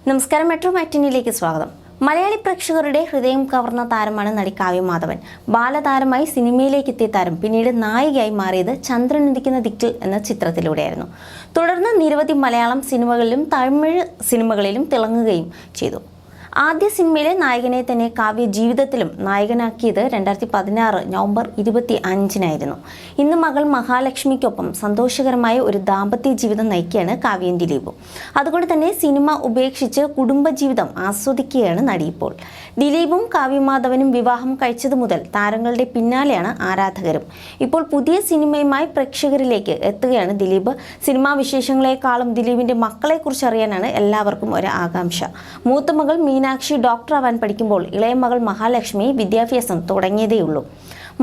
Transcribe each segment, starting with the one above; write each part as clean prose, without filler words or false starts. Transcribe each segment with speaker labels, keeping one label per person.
Speaker 1: നമസ്കാരം, മെട്രോ മാറ്റിനിയിലേക്ക് സ്വാഗതം. മലയാളി പ്രേക്ഷകരുടെ ഹൃദയം കവർന്ന താരമാണ് നടി കാവ്യ മാധവൻ. ബാലതാരമായി സിനിമയിലേക്ക് എത്തിയ താരം പിന്നീട് നായികയായി മാറിയത് ചന്ദ്രൻ ഉദിക്കുന്ന ദിക്കിൽ എന്ന ചിത്രത്തിലൂടെയായിരുന്നു. തുടർന്ന് നിരവധി മലയാളം സിനിമകളിലും തമിഴ് സിനിമകളിലും തിളങ്ങുകയും ചെയ്തു. ആദ്യ സിനിമയിലെ നായകനെ തന്നെ കാവ്യ ജീവിതത്തിലും നായകനാക്കിയത് 2016 നവംബർ 25-നായിരുന്നു. ഇന്ന് മകൾ മഹാലക്ഷ്മിക്കൊപ്പം സന്തോഷകരമായ ഒരു ദാമ്പത്യ ജീവിതം നയിക്കുകയാണ് കാവ്യയും ദിലീപും. അതുകൊണ്ട് തന്നെ സിനിമ ഉപേക്ഷിച്ച് കുടുംബജീവിതം ആസ്വദിക്കുകയാണ് നടി ഇപ്പോൾ. ദിലീപും കാവ്യ മാധവനും വിവാഹം കഴിച്ചത് മുതൽ താരങ്ങളുടെ പിന്നാലെയാണ് ആരാധകരും. ഇപ്പോൾ പുതിയ സിനിമയുമായി പ്രേക്ഷകരിലേക്ക് എത്തുകയാണ് ദിലീപ്. സിനിമാ വിശേഷങ്ങളെക്കാളും ദിലീപിന്റെ മക്കളെക്കുറിച്ച് അറിയാനാണ് എല്ലാവർക്കും ഒരു ആകാംക്ഷ. മൂത്ത മകൾ മീനാക്ഷി ഡോക്ടറാവാൻ പഠിക്കുമ്പോൾ ഇളയ മകൾ മഹാലക്ഷ്മി വിദ്യാഭ്യാസം തുടങ്ങിയതേയുള്ളൂ.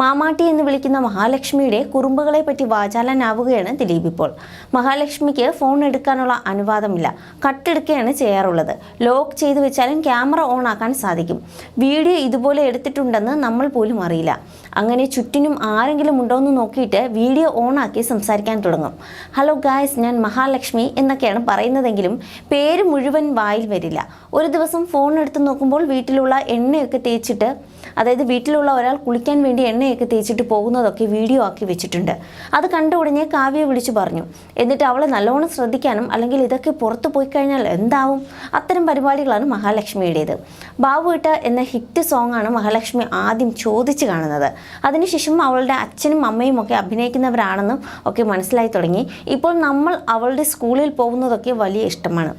Speaker 1: മാമാട്ടി എന്ന് വിളിക്കുന്ന മഹാലക്ഷ്മിയുടെ കുറുമ്പുകളെ പറ്റി വാചാലനാവുകയാണ് ദിലീപ് ഇപ്പോൾ. മഹാലക്ഷ്മിക്ക് ഫോൺ എടുക്കാനുള്ള അനുവാദമില്ല, കട്ടെടുക്കുകയാണ് ചെയ്യാറുള്ളത്. ലോക്ക് ചെയ്തു വെച്ചാലും ക്യാമറ ഓൺ ആക്കാൻ സാധിക്കും. വീഡിയോ ഇതുപോലെ എടുത്തിട്ടുണ്ടെന്ന് നമ്മൾ പോലും അറിയില്ല. അങ്ങനെ ചുറ്റിനും ആരെങ്കിലും ഉണ്ടോ എന്ന് നോക്കിയിട്ട് വീഡിയോ ഓൺ ആക്കി സംസാരിക്കാൻ തുടങ്ങും. ഹലോ ഗായ്സ്, ഞാൻ മഹാലക്ഷ്മി എന്നൊക്കെയാണ് പറയുന്നതെങ്കിലും പേര് മുഴുവൻ വായിൽ വരില്ല. ഒരു ദിവസം ഫോൺ എടുത്ത് നോക്കുമ്പോൾ വീട്ടിലുള്ള എണ്ണയൊക്കെ തേച്ചിട്ട്, അതായത് വീട്ടിലുള്ള ഒരാൾ കുളിക്കാൻ വേണ്ടി എണ്ണയൊക്കെ തേച്ചിട്ട് പോകുന്നതൊക്കെ വീഡിയോ ആക്കി വെച്ചിട്ടുണ്ട്. അത് കണ്ട ഉടനെ കാവ്യ വിളിച്ചു പറഞ്ഞു. എന്നിട്ട് അവളെ നല്ലോണം ശ്രദ്ധിക്കാനും, അല്ലെങ്കിൽ ഇതൊക്കെ പുറത്തു പോയി കഴിഞ്ഞാൽ എന്താവും, അത്തരം പരിപാടികളാണ് മഹാലക്ഷ്മിയുടേത്. ബാബുവേട്ട എന്ന ഹിറ്റ് സോങ്ങാണ് മഹാലക്ഷ്മി ആദ്യം ചോദിച്ചു കാണുന്നത്. അതിനുശേഷം അവളുടെ അച്ഛനും അമ്മയും ഒക്കെ അഭിനയിക്കുന്നവരാണെന്നും ഒക്കെ മനസ്സിലായി തുടങ്ങി. ഇപ്പോൾ നമ്മൾ അവളുടെ സ്കൂളിൽ പോകുന്നതൊക്കെ വലിയ ഇഷ്ടമാണ്.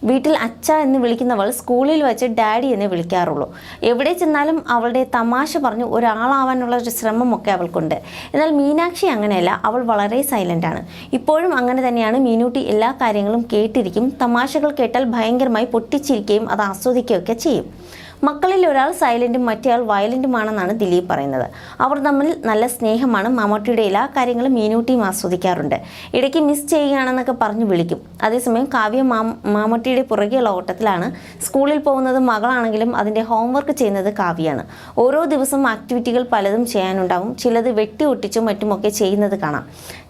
Speaker 1: വീട്ടിൽ അച്ഛ എന്ന് വിളിക്കുന്നവൾ സ്കൂളിൽ വെച്ച് ഡാഡി എന്ന് വിളിക്കാറുള്ളൂ. എവിടെ ചെന്നാലും അവളുടെ തമാശ പറഞ്ഞ് ഒരാളാവാനുള്ള ഒരു ശ്രമമൊക്കെ അവൾക്കുണ്ട്. എന്നാൽ മീനാക്ഷി അങ്ങനെയല്ല, അവൾ വളരെ സൈലൻ്റാണ്. ഇപ്പോഴും അങ്ങനെ തന്നെയാണ്. മീനൂട്ടി എല്ലാ കാര്യങ്ങളും കേട്ടിരിക്കും. തമാശകൾ കേട്ടാൽ ഭയങ്കരമായി പൊട്ടിച്ചിരിക്കുകയും അത് ആസ്വദിക്കുകയൊക്കെ ചെയ്യും. മക്കളിൽ ഒരാൾ സൈലൻറ്റും മറ്റേയാൾ വയലൻറ്റുമാണെന്നാണ് ദിലീപ് പറയുന്നത്. അവർ തമ്മിൽ നല്ല സ്നേഹമാണ്. മമ്മൂട്ടിയുടെ എല്ലാ കാര്യങ്ങളും മീനൂട്ടിയും ആസ്വദിക്കാറുണ്ട്. ഇടയ്ക്ക് മിസ് ചെയ്യുകയാണെന്നൊക്കെ പറഞ്ഞു വിളിക്കും. അതേസമയം കാവ്യ മമ്മൂട്ടിയുടെ പുറകെയുള്ള ഓട്ടത്തിലാണ്. സ്കൂളിൽ പോകുന്നത് മകളാണെങ്കിലും അതിൻ്റെ ഹോംവർക്ക് ചെയ്യുന്നത് കാവ്യാണ്. ഓരോ ദിവസവും ആക്ടിവിറ്റികൾ പലതും ചെയ്യാനുണ്ടാവും. ചിലത് വെട്ടി ഒട്ടിച്ചും മറ്റുമൊക്കെ ചെയ്യുന്നത് കാണാം.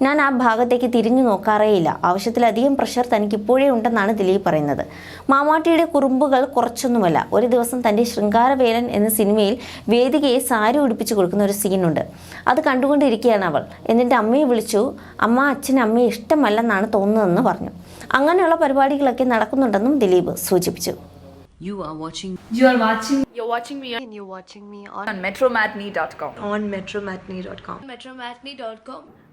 Speaker 1: ഞാൻ ആ ഭാഗത്തേക്ക് തിരിഞ്ഞു നോക്കാറേയില്ല. ആവശ്യത്തിലധികം പ്രഷർ തനിക്ക് ഇപ്പോഴേ ഉണ്ടെന്നാണ് ദിലീപ് പറയുന്നത്. മമ്മൂട്ടിയുടെ കുറുമ്പുകൾ കുറച്ചൊന്നുമല്ല. ഒരു ദിവസം തൻ്റെ ശൃംഗാരവേലൻ എന്ന സിനിമയിൽ വേദികയെ സാരി ഉടുപ്പിച്ചു കൊടുക്കുന്ന ഒരു സീനുണ്ട്. അത് കണ്ടുകൊണ്ടിരിക്കുകയാണ് അവൾ. എന്നിട്ട് അമ്മയെ വിളിച്ചു. അമ്മ അച്ഛന് അമ്മയെ ഇഷ്ടമല്ലെന്നാണ് തോന്നുന്നതെന്ന് പറഞ്ഞു. അങ്ങനെയുള്ള പരിപാടികളൊക്കെ നടക്കുന്നുണ്ടെന്നും ദിലീപ് സൂചിപ്പിച്ചു.
Speaker 2: You're watching me
Speaker 3: on metromatney.com.
Speaker 2: metromatney.com.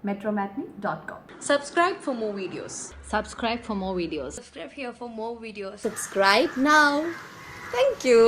Speaker 3: metromatney.com.
Speaker 2: Subscribe for more videos.
Speaker 3: Subscribe for more videos.
Speaker 2: Subscribe here for more videos.
Speaker 3: Subscribe now. Thank you.